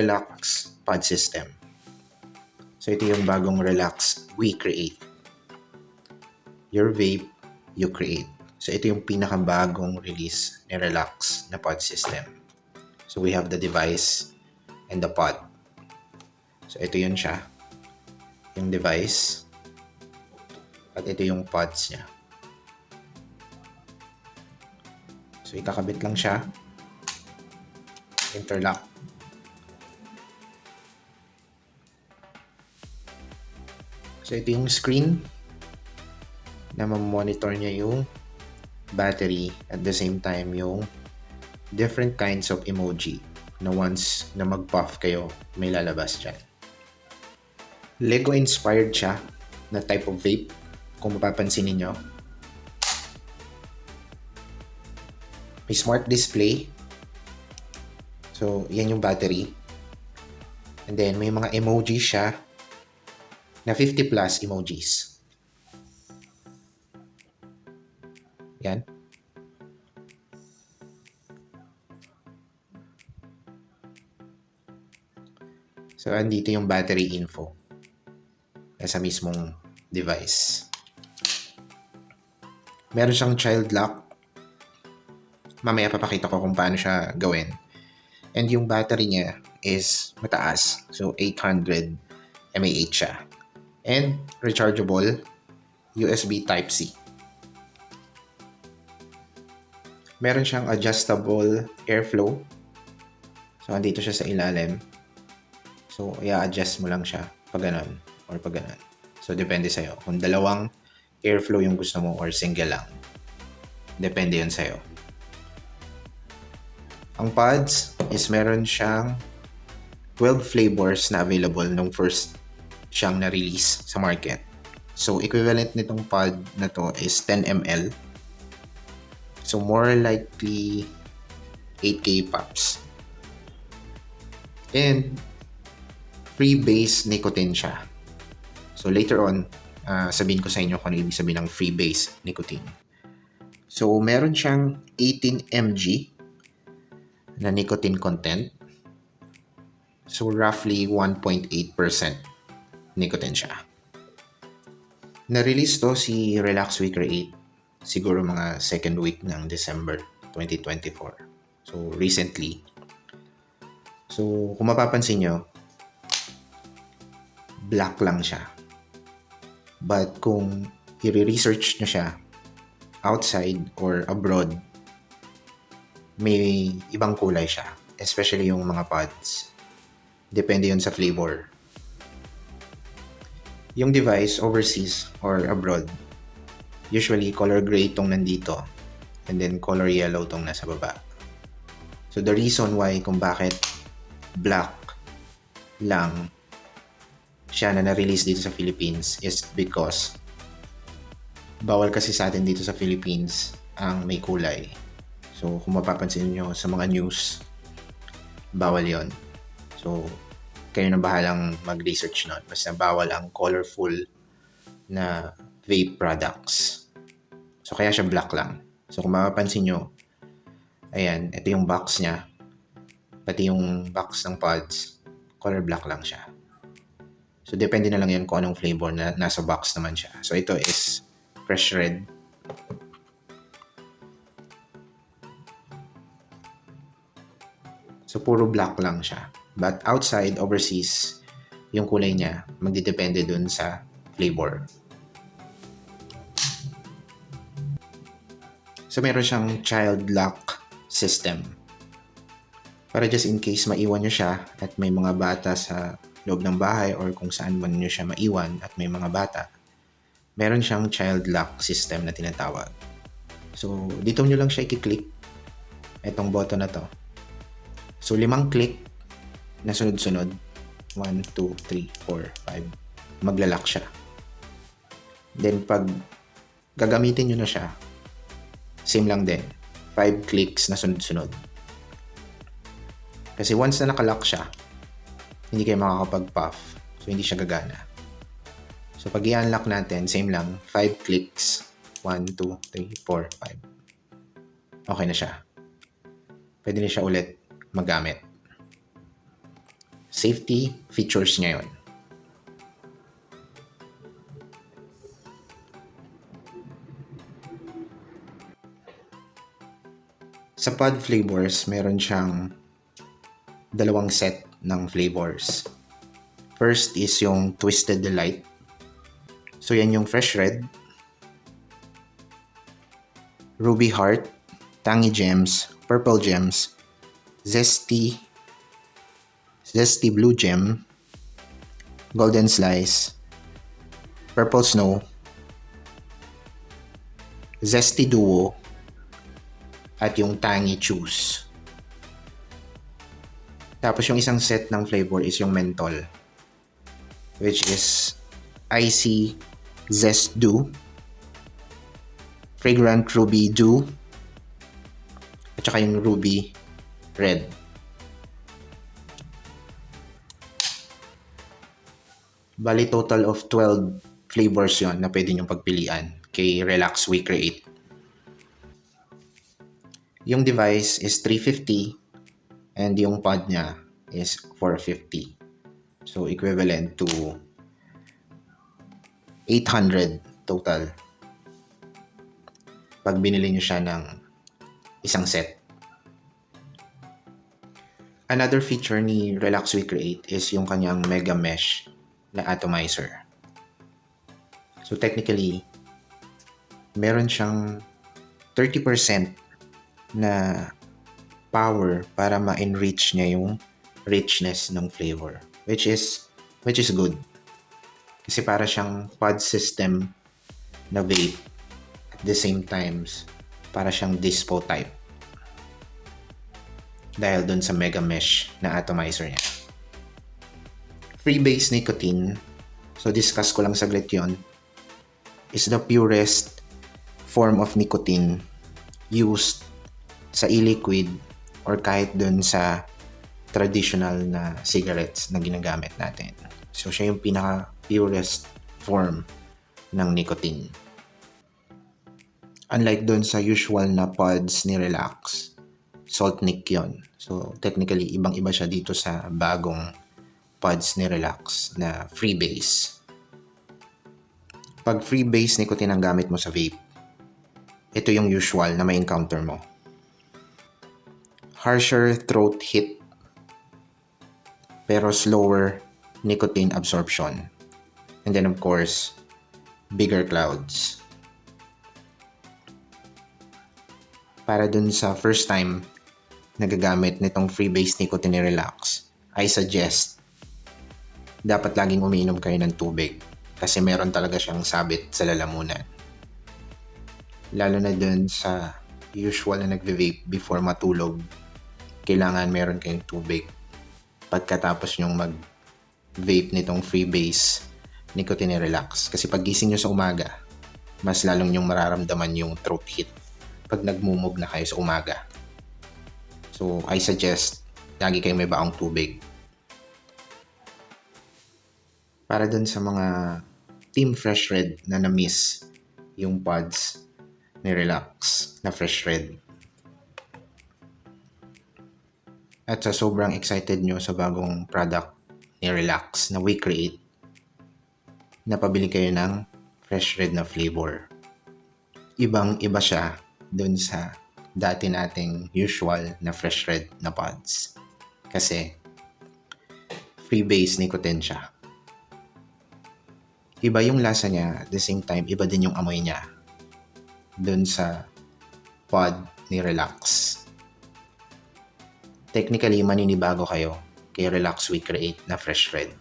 Relax pod system. So ito yung bagong Relax we create. Your vape, you create. So ito yung pinakabagong release ni Relax na pod system. So we have the device and the pod. So ito yun siya. Yung device. At ito yung pods niya. So ikakabit lang siya. Interlock. So ito yung screen na mamonitor niya yung battery at the same time yung different kinds of emoji na once na mag-puff kayo, may lalabas dyan. Lego inspired siya na type of vape kung mapapansin niyo. May smart display. So, yan yung battery. And then, may mga emoji siya na 50 plus emojis. Yan. So, andito yung battery info sa mismong device. Meron siyang child lock. Mamaya papakita ko kung paano siya gawin. And yung battery niya is mataas. So, 800 mAh siya. And rechargeable USB Type-C. Meron siyang adjustable airflow. So, andito siya sa ilalim. So, i-adjust mo lang siya pag ganun or pag ganun. So, depende sa'yo. Kung dalawang airflow yung gusto mo or single lang. Depende yun sa'yo. Ang pods is meron siyang 12 flavors na available nung first siyang na-release sa market. So, equivalent nitong pod na to is 10 ml. So, more likely 8K pops. And free base nicotine siya. So, later on, sabihin ko sa inyo kung ano ibig sabihin ng free base nicotine. So, meron siyang 18 mg na nicotine content. So, roughly 1.8% nicotine siya. Na-release to si Relax We Create siguro mga second week ng December 2024. So, recently. So, kung mapapansin nyo, black lang siya. But kung i-research nyo siya outside or abroad, may ibang kulay siya. Especially yung mga pods. Depende yun sa flavor. Yung device overseas or abroad, usually color gray itong nandito and then color yellow itong nasa baba. So the reason why kung bakit black lang siya na na-release dito sa Philippines is because bawal kasi sa atin dito sa Philippines ang may kulay. So kung mapapansin nyo sa mga news, bawal yon. So kayo na bahalang mag-research nun. Basta bawal ang colorful na vape products. So, kaya siya black lang. So, kung mapapansin nyo, ayan, ito yung box niya. Pati yung box ng pods, color black lang siya. So, depende na lang yan kung anong flavor na nasa box naman siya. So, ito is fresh red. So, puro black lang siya. But outside, overseas, yung kulay niya, magdidepende dun sa flavor. So, meron siyang child lock system. Para just in case maiwan nyo siya at may mga bata sa loob ng bahay or kung saan man nyo siya maiwan at may mga bata, meron siyang child lock system na tinatawag. So, dito nyo lang siya i-click. Itong button na to. So, 5 click na sunod-sunod. 1, 2, 3, 4, 5. Maglalak siya. Then, pag gagamitin nyo na siya, same lang din. 5 clicks na sunod-sunod. Kasi once na nakalock siya, hindi kayo makakapag-puff. So, hindi siya gagana. So, pag i-unlock natin, same lang. 5 clicks. 1, 2, 3, 4, 5. Okay na siya. Pwede na siya ulit magamit. safety features niya yun. Sa pod flavors, meron siyang dalawang set ng flavors. First is yung Twisted Delight. So yan yung Fresh Red, Ruby Heart, Tangy Gems, Purple Gems, Zesty Blue Gem, Golden Slice, Purple Snow, Zesty Duo, at yung Tangy Chews. Tapos yung isang set ng flavor is yung Menthol, which is Icy Zest Dew, Fragrant Ruby Dew, at saka yung Ruby Red. Bali total of 12 flavors yon na pwede nyong pagpilian kay Relax We Create. Yung device is $350 and yung pod niya is $450. So equivalent to $800 total pag binili nyo siya ng isang set. Another feature ni Relax We Create is yung kanyang Mega Mesh na atomizer. So technically, meron siyang 30% na power para ma-enrich niya yung richness ng flavor, which is good. Kasi para siyang pod system na vape at the same times para siyang dispo type dahil dun sa Mega Mesh na atomizer niya. Freebase nicotine, so discuss ko lang saglit yon, is the purest form of nicotine used sa e-liquid or kahit dun sa traditional na cigarettes na ginagamit natin. So siya yung pinaka-purest form ng nicotine. Unlike dun sa usual na pods ni Relax, salt nic yun. So technically, ibang-iba siya dito sa bagong pods ni Relax na Freebase. Pag Freebase nicotine ang gamit mo sa vape, ito yung usual na may encounter mo. Harsher throat hit pero slower nicotine absorption. And then of course, bigger clouds. Para dun sa first time nagagamit nitong Freebase nicotine ni Relax, I suggest dapat laging umiinom kayo ng tubig kasi meron talaga siyang sabit sa lalamunan. Lalo na dun sa usual na nagve-vape before matulog, kailangan meron kayong tubig pagkatapos nyong mag-vape nitong Freebase nicotine Relax. Kasi pag gising nyo sa umaga, mas lalong nyong mararamdaman yung throat hit pag nagmumog na kayo sa umaga. So, I suggest lagi kayong may baong tubig. Para dun sa mga Team Fresh Red na na-miss yung pods ni Relax na Fresh Red. At sa sobrang excited nyo sa bagong product ni Relax na We Create, napabili kayo ng Fresh Red na flavor. Ibang-iba siya dun sa dati nating usual na Fresh Red na pods. Kasi Freebase nicotine siya. Iba yung lasa niya, at the same time, iba din yung amoy niya dun sa pod ni Relax. Technically, maninibago kayo kay Relax We Create na Fresh Red.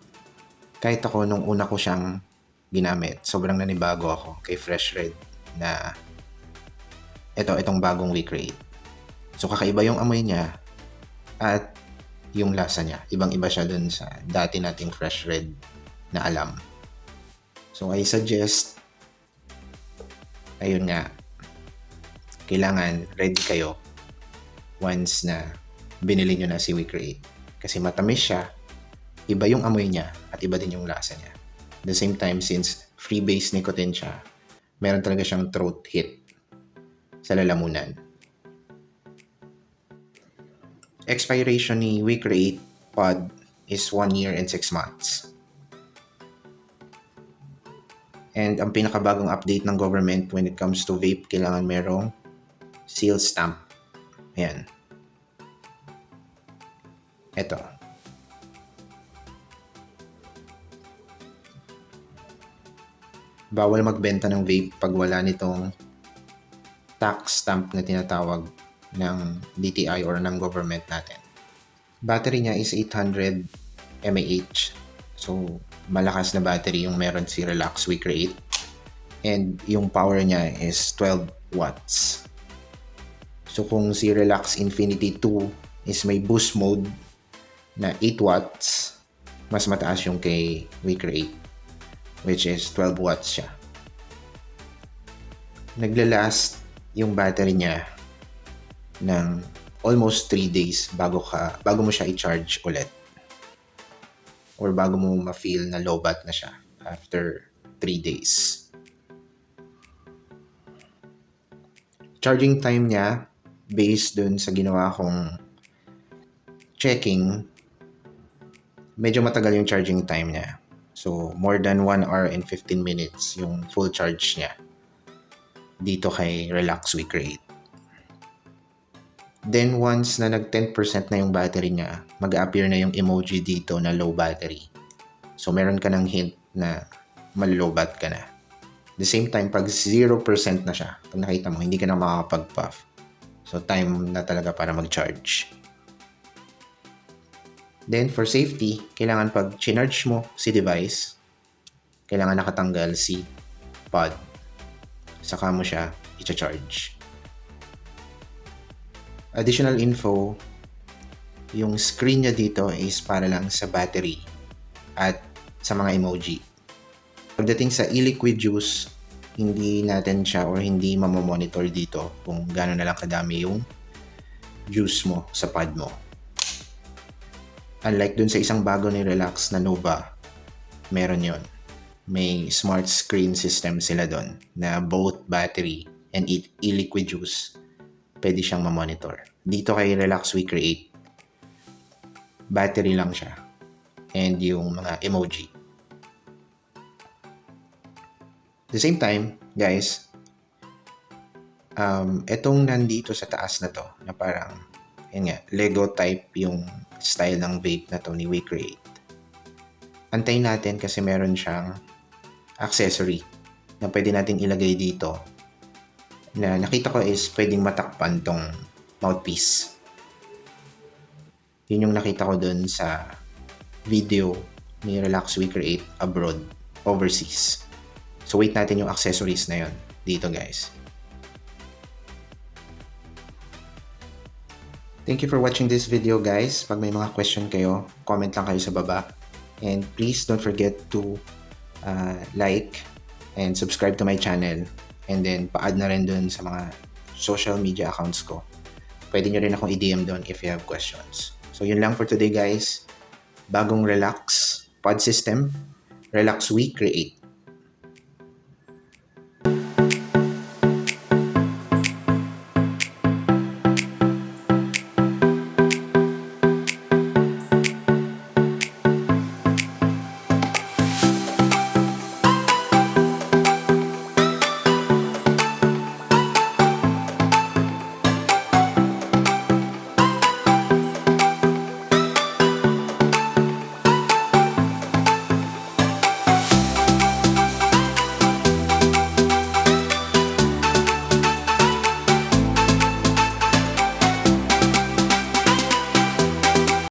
Kahit ako, nung una ko siyang ginamit, sobrang nanibago ako kay Fresh Red na itong bagong We Create. So, kakaiba yung amoy niya at yung lasa niya. Ibang-iba siya dun sa dati nating Fresh Red na alam. So, I suggest, ayun nga, kailangan ready kayo once na binili nyo na si We Create. Kasi matamis siya, iba yung amoy niya, at iba din yung lasa niya. At the same time, since Freebase nicotine siya, meron talaga siyang throat hit sa lalamunan. Expiration ni We Create pod is 1 year and 6 months. And ang pinakabagong update ng government when it comes to vape, kailangan merong seal stamp. Ayan. Ito. Bawal magbenta ng vape pag wala nitong tax stamp na tinatawag ng DTI or ng government natin. Battery niya is 800 mAh. So, malakas na battery yung meron si Relax We-Create. And yung power niya is 12 watts. So, kung si Relax Infinity 2 is may boost mode na 8 watts, mas mataas yung kay We-Create, which is 12 watts siya. Naglalast yung battery niya ng almost 3 days bago mo siya i-charge ulit. Or bago mo ma-feel na low bat na siya after 3 days. Charging time niya, based dun sa ginawa kong checking, medyo matagal yung charging time niya. So, more than 1 hour and 15 minutes yung full charge niya dito kay Relax We-Create. Then, once na nag 10% na yung battery niya, mag-appear na yung emoji dito na low battery. So, meron ka ng hint na mal-low bat ka na. The same time, pag 0% na siya, pag nakita mo, hindi ka na makakapag-puff. So, time na talaga para mag-charge. Then, for safety, kailangan pag chinarge mo si device, kailangan nakatanggal si pod. Saka mo siya i-charge. Additional info, yung screen niya dito is para lang sa battery at sa mga emoji. Pagdating sa e-liquid juice, hindi natin siya or hindi mamamonitor dito kung gaano na lang kadami yung juice mo sa pod mo. Unlike dun sa isang bago ni Relax na Nova, meron yon. May smart screen system sila dun na both battery and e-liquid juice pwede siyang mamonitor. Dito kay Relax We-Create, battery lang siya and yung mga emoji. At the same time, guys, etong nandito sa taas na to, na parang, yun nga, Lego type yung style ng vape na to ni We-Create. Antayin natin kasi meron siyang accessory na pwede natin ilagay dito na nakita ko is pwedeng matakpan tong mouthpiece. Yun yung nakita ko dun sa video ni Relax We-Create abroad, overseas. So wait natin yung accessories na yun dito, guys. Thank you for watching this video, guys. Pag may mga question kayo, comment lang kayo sa baba. And please don't forget to like and subscribe to my channel. And then pa-add na rin dun sa mga social media accounts ko. Pwede nyo rin akong i-DM dun if you have questions. So yun lang for today, guys. Bagong Relax pod system, Relax We-Create.